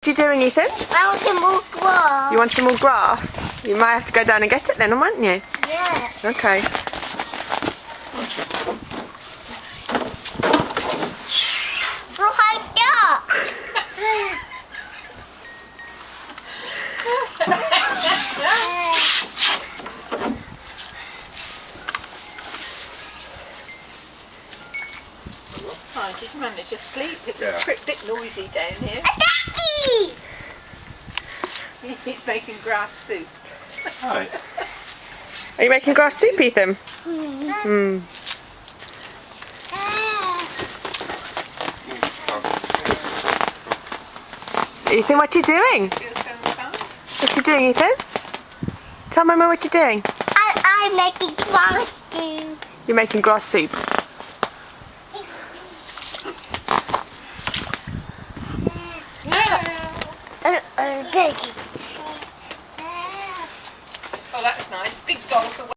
What are you doing, Ethan? I want some more grass. You want some more grass? You might have to go down and get it then, won't you? Yeah. Okay. Look like that. Oh, did you manage to sleep? It's a bit noisy down here. Daddy! He's making grass soup. Hi. Are you making grass soup, Ethan? Mm. Ethan, what are you doing? What are you doing, Ethan? Tell Mama what you're doing. I'm making grass soup. You're making grass soup. Big. Oh, that's nice. Big dog.